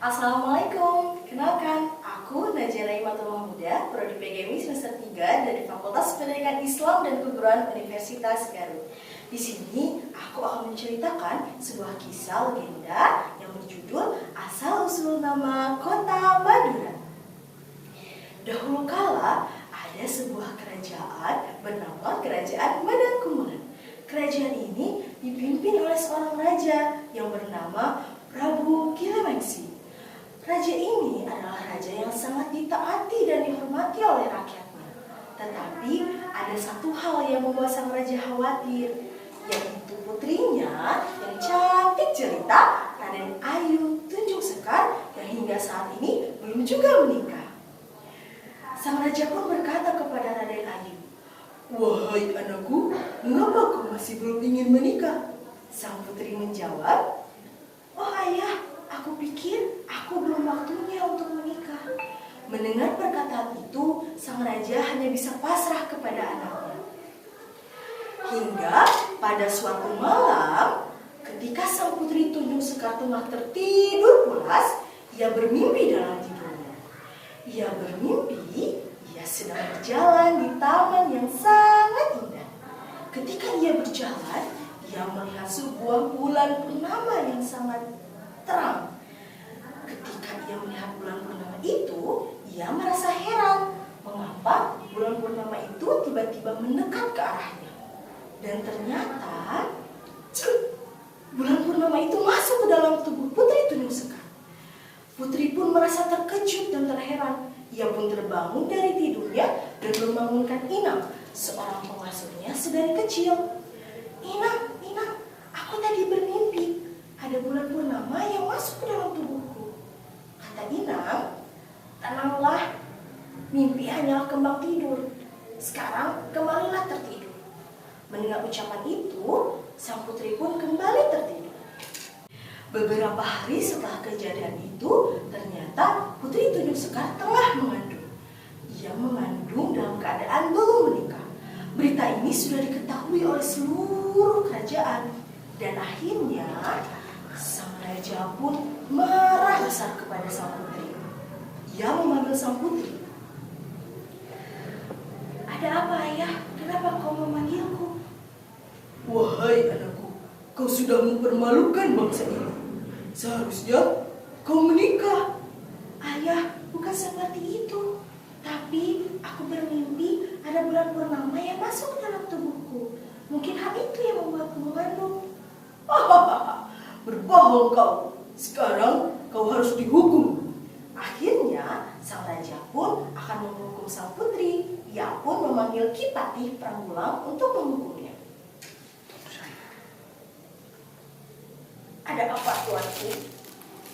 Assalamualaikum, kenalkan, aku Najia Raimatul Mahmuda, Prodi PGMI semester 3 dari Fakultas Pendidikan Islam dan Keguruan Universitas Garut. Di sini, aku akan menceritakan sebuah kisah legenda yang berjudul Asal-usul nama Kota Madura. Dahulu kala, ada sebuah kerajaan bernama Kerajaan Madangkumaran. Kerajaan ini dipimpin oleh seorang raja yang bernama Prabu Kilemengsi. Raja ini adalah raja yang sangat ditaati dan dihormati oleh rakyatnya. Tetapi ada satu hal yang membuat sang raja khawatir, yaitu putrinya yang cantik jelita, Raden Ayu Tunjung Sekar, yang hingga saat ini belum juga menikah. Sang raja pun berkata kepada Raden Ayu, "Wahai anakku, mengapa kau masih belum ingin menikah?" Sang putri menjawab, "Oh ayah, aku pikir aku belum waktunya untuk menikah." Mendengar perkataan itu, sang raja hanya bisa pasrah kepada anaknya. Hingga pada suatu malam, ketika sang putri Tunjung Sekar tengah tertidur pulas, ia bermimpi dalam tidurnya. Ia bermimpi, ia sedang berjalan di taman yang sangat indah. Ketika ia berjalan, ia melihat sebuah bulan purnama yang sangat terang. Ketika ia melihat bulan purnama itu, ia merasa heran mengapa bulan purnama itu tiba-tiba mendekat ke arahnya. Dan ternyata bulan purnama itu masuk ke dalam tubuh Putri Tunjung Sekar. Putri pun merasa terkejut dan terheran. Ia pun terbangun dari tidurnya dan membangunkan Inang, seorang pengasuhnya sedari kecil. "Inang, Inang, aku tadi bermimpi. Ada bulan purnama yang masuk ke dalam tubuhku." Kata Inang, "Tenanglah, mimpi hanyalah kembang tidur. Sekarang kembalilah tertidur." Mendengar ucapan itu, sang putri pun kembali tertidur. Beberapa hari setelah kejadian itu, ternyata Putri Tunjung Sekar tengah mengandung. Ia mengandung dalam keadaan belum menikah. Berita ini sudah diketahui oleh seluruh kerajaan. Dan akhirnya, sang raja pun marah besar kepada sang putri. Ia memanggil sang putri. "Ada apa ayah? Kenapa kau memanggilku?" "Wahai anakku, kau sudah mempermalukan bangsa ini. Seharusnya kau menikah." "Ayah, bukan seperti itu. Tapi aku bermimpi ada bulan purnama yang masuk ke dalam tubuhku. Mungkin hal itu yang membuatku mengandung." "Hahaha, berbohong kau. Sekarang kau harus dihukum." Akhirnya, sang raja pun akan menghukum sang putri. Ia pun memanggil Ki Patih Pranggulang untuk menghukumnya. "Ada apa, tuanku?"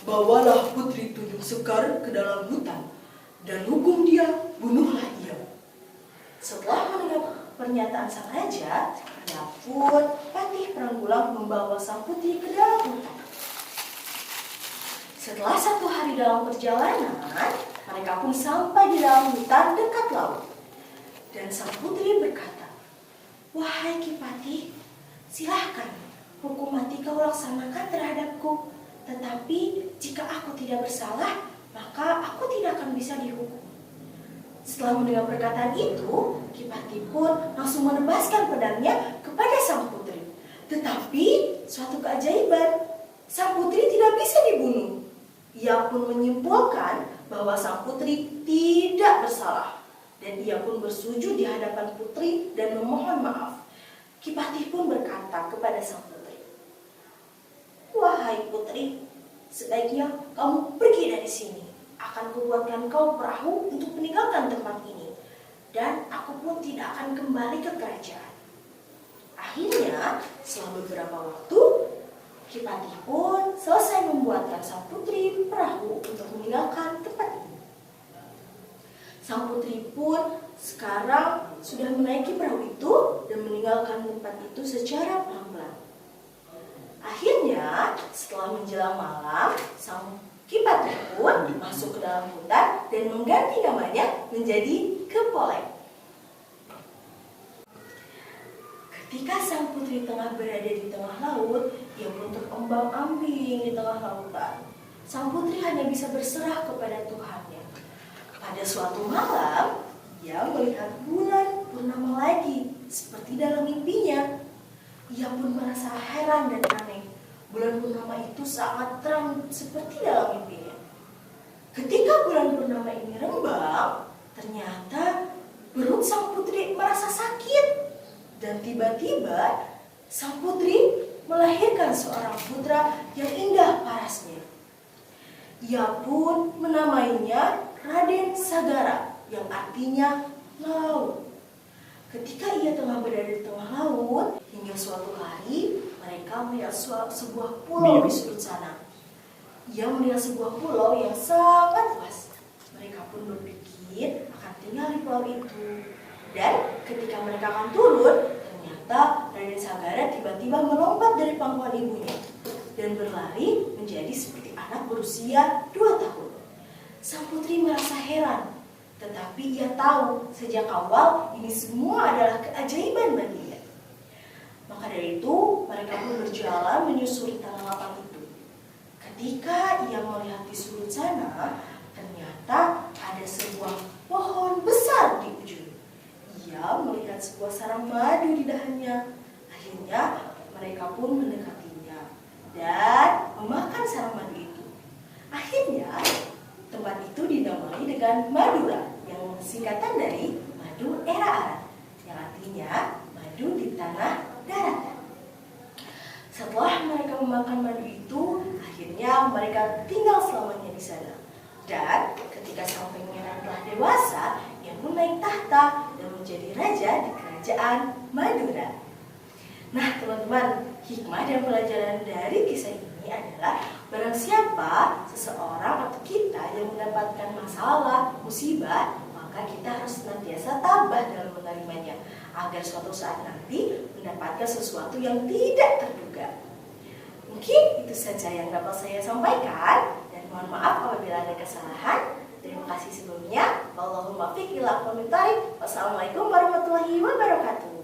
"Bawalah Putri Tunjung Sekar ke dalam hutan dan hukum dia, bunuhlah dia." Setelah mendengar pernyataan sang raja, ia pun Patih Pranggulang membawa sang putri ke dalam hutan. Setelah 1 hari dalam perjalanan, mereka pun sampai di dalam hutan dekat laut. Dan sang putri berkata, "Wahai Ki Patih, silahkan hukum mati kau laksanakan terhadapku. Tetapi jika aku tidak bersalah, maka aku tidak akan bisa dihukum." Setelah mendengar perkataan itu, Ki Patih pun langsung menebaskan pedangnya kepada sang putri. Tetapi suatu keajaiban, sang putri tidak bisa dibunuh. Ia pun menyimpulkan bahwa sang putri tidak bersalah. Dan ia pun bersujud di hadapan putri dan memohon maaf. Ki Patih pun berkata kepada sang putri, "Wahai putri, sebaiknya kamu pergi dari sini. Akan kubuatkan kau perahu untuk meninggalkan tempat ini. Dan aku pun tidak akan kembali ke kerajaan." Akhirnya, setelah beberapa waktu, Ki Patih pun selesai membuatkan sang putri perahu untuk meninggalkan tempat ini. Sang putri pun sekarang sudah menaiki perahu itu dan meninggalkan tempat itu secara pelan-pelan. Akhirnya, setelah menjelang malam, sang Ki Patih pun masuk ke dalam hutan dan mengganti namanya menjadi Kepolek. Ketika sang putri tengah berada di tengah laut, ia pun terombang-ambing di tengah lautan. sang putri hanya bisa berserah kepada Tuhannya. Pada suatu malam, ia melihat bulan purnama lagi, seperti dalam mimpinya. Ia pun merasa heran dan aneh. Bulan purnama itu sangat terang seperti dalam mimpinya. Ketika bulan purnama ini rembang, ternyata perut sang putri merasa sakit. Dan tiba-tiba sang putri melahirkan seorang putra yang indah parasnya. Ia pun menamainya Raden Sagara, yang artinya laut. Ketika ia tengah berada di tengah laut, hingga suatu hari mereka melihat sebuah pulau di sudut sana. Ia melihat sebuah pulau yang sangat luas. Mereka pun berpikir akan tinggal di pulau itu. Dan ketika mereka akan turun, ternyata Raden Sagara tiba-tiba melompat dari pangkuan ibunya dan berlari menjadi seperti anak berusia 2 tahun. Sang putri merasa heran, tetapi ia tahu sejak awal ini semua adalah keajaiban baginya. Maka dari itu mereka pun berjalan menyusuri tanah lapang itu. Ketika ia melihat di sudut sana, ternyata ada sebuah pohon besar di ujung. Ia melihat sebuah sarang madu di dahannya. Akhirnya mereka pun mendekatinya dan memakan sarang madu itu. Akhirnya tempat itu dinamai dengan Madura, yang singkatan dari madu era Arab, yang artinya madu di tanah daratan. Setelah mereka memakan madu itu, akhirnya mereka tinggal selamanya di sana. Dan ketika sang pangeran telah dewasa, ia pun naik tahta dan menjadi raja di kerajaan Madura. Nah teman-teman, hikmah dan pelajaran dari kisah ini adalah barang siapa seseorang atau kita yang mendapatkan masalah, musibah, maka kita harus senantiasa tabah dalam menerimanya agar suatu saat nanti mendapatkan sesuatu yang tidak terduga. Mungkin itu saja yang dapat saya sampaikan dan mohon maaf apabila ada kesalahan. Terima kasih sebelumnya. Allahumma fiq ila aqwamit thariq. Wassalamualaikum warahmatullahi wabarakatuh.